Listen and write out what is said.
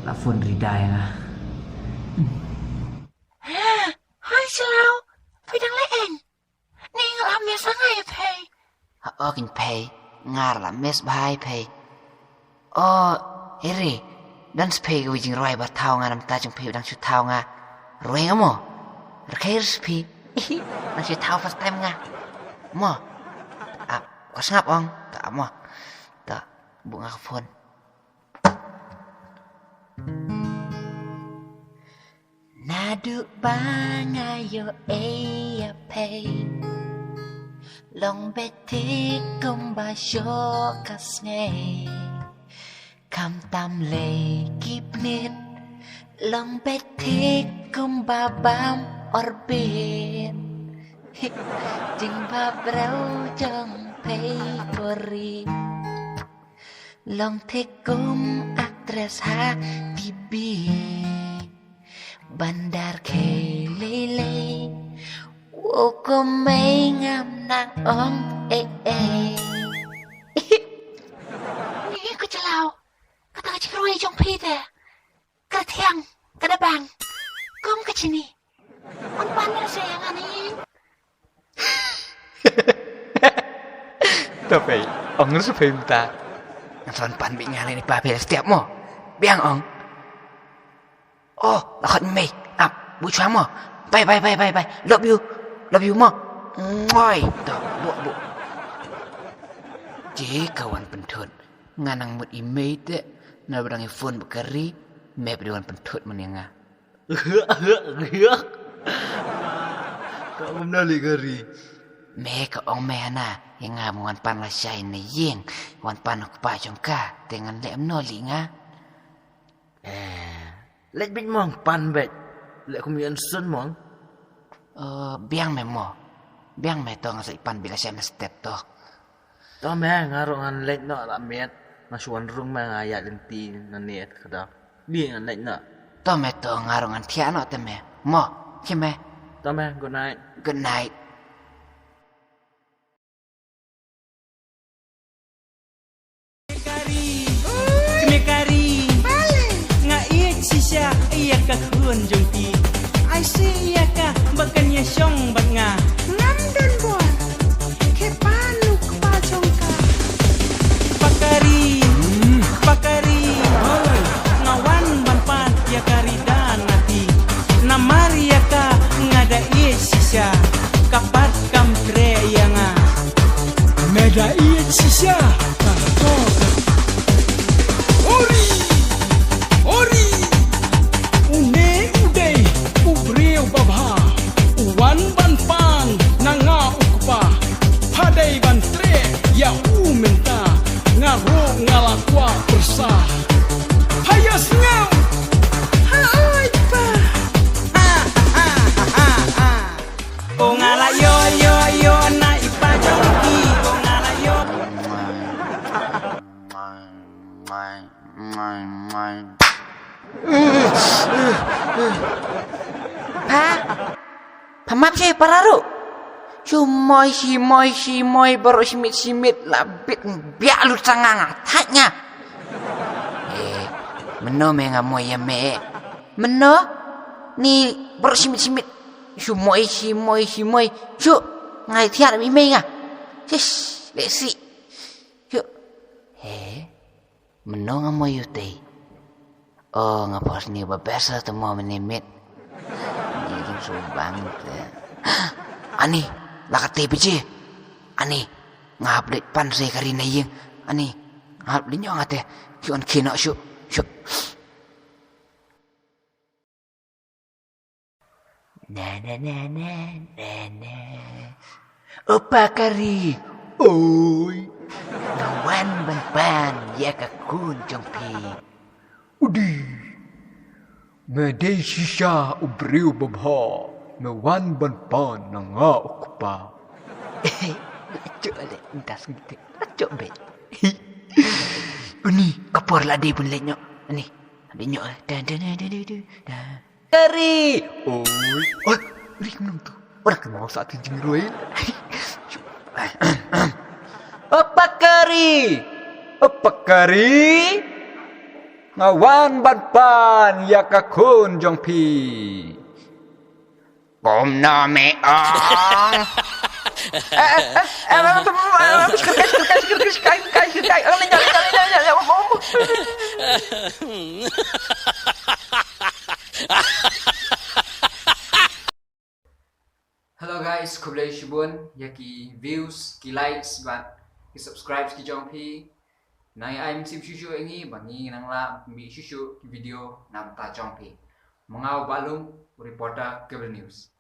La phun ridai nga. Hai Slau, phay đang lấy anh. Nè làm mẹ sáng ngày phay. Kin pay ngar la mes bahai pay. Iri dan spay ga wijing roi bar tau nga nam ta jung pay dang chu tau nga. Roi nga mo. Rkai respi. Nang chu tau first time nga. Mo. Kos ngap ong. Tak mo. Tak bunga ka phone. Nadu bangayo eya pay. Long beti công ba cho kas ngay Kam tam le kip nit Long beti công ba bam orbit Jing ba brau trong pay kori Long te kum actress ha bibi Bandar ke lele Cô mấy ngam nàng ong Nè có cha Lau. Cái ta chỉ roi trong phi thế. Cái thiang, cái đá bang. Kom cái chini. Con pan na sayang ani. Tapi, ong ngerti pay ta. Ang son pan bị ngalay ni Papi setiap mo. Biang ong. Lakot ni May. Bu chua mo. Bye. Love you mo. Ngoy. Bu. Ji kawan pentut. Nganang mut email te. Na barang phone bekari. Me berdewan pentut man yang nga. Kau menali kari. Me ka ong me na. Yang nga mo wan pan la syai na yeng. Wan pan aku pa jong ka. Dengan lem noli nga. Lek bit mong pan bet. Lek kumian sun mong. Biang me mo. Biang me to nga sa ipan bila siya na step to. To me ngaro ngan lek no la met. Masuan rung me ngayat lenti na net kada. Di ngan lek no. To me to ngaro ngan tiano te me. Mo. Kime. To me good night. Good night. Kari nga iya sisya iya ka kun jong ti ai si iya ka baganya syong bat nga Ngam dan buat. Ke panu pa chong ka. pakari ngawan ban pan ya kari dan nati namari ya ka ngada iya sisya kapat kam tre ya nga meda iya sisya ya umenta ngaro ngalakwa bersah hayas ngau hai pa o ngala yo na ipa jongki o ngala yo Pamap siya pararu. Simoy baru simit labit bialut sanganga tatnya. Meno me nga moy me. Meno ni baru simit. Simoy. Syu ngai tiar mi me nga. Sis lesi. Syu. Meno nga moy yute. Nga pas ni babesa temo menimit. Ni subang te. Ani lakat TPJ. Ani ngaplit pan se kari na yeng. Ani ngaplit nyo ngate. Yun kina syuk. Na. Opa kari. Oi. Nawan ban ya kakun jong pi. Udi. Medai sisa ubriu babha. Mewan ban pan na nga ukpa. Cuk ale entas gitu. Cuk bet. Ini kapur lah dia pun lenyok. Ini lenyok. Dan. Kari. Oi. Rik menung tu. Orang kenal saat ini jengruin. Apa kari? ngawan ban pan ya ka kun jong pi. Kom na me ong. Hello guys, kublai shibun ya ki views, ki likes bat ki subscribe ki jongpi. Nai I'm sim shushu engi bangi nang la mi shushu video nam ta jongpi. Mengau balung reporter Cable News.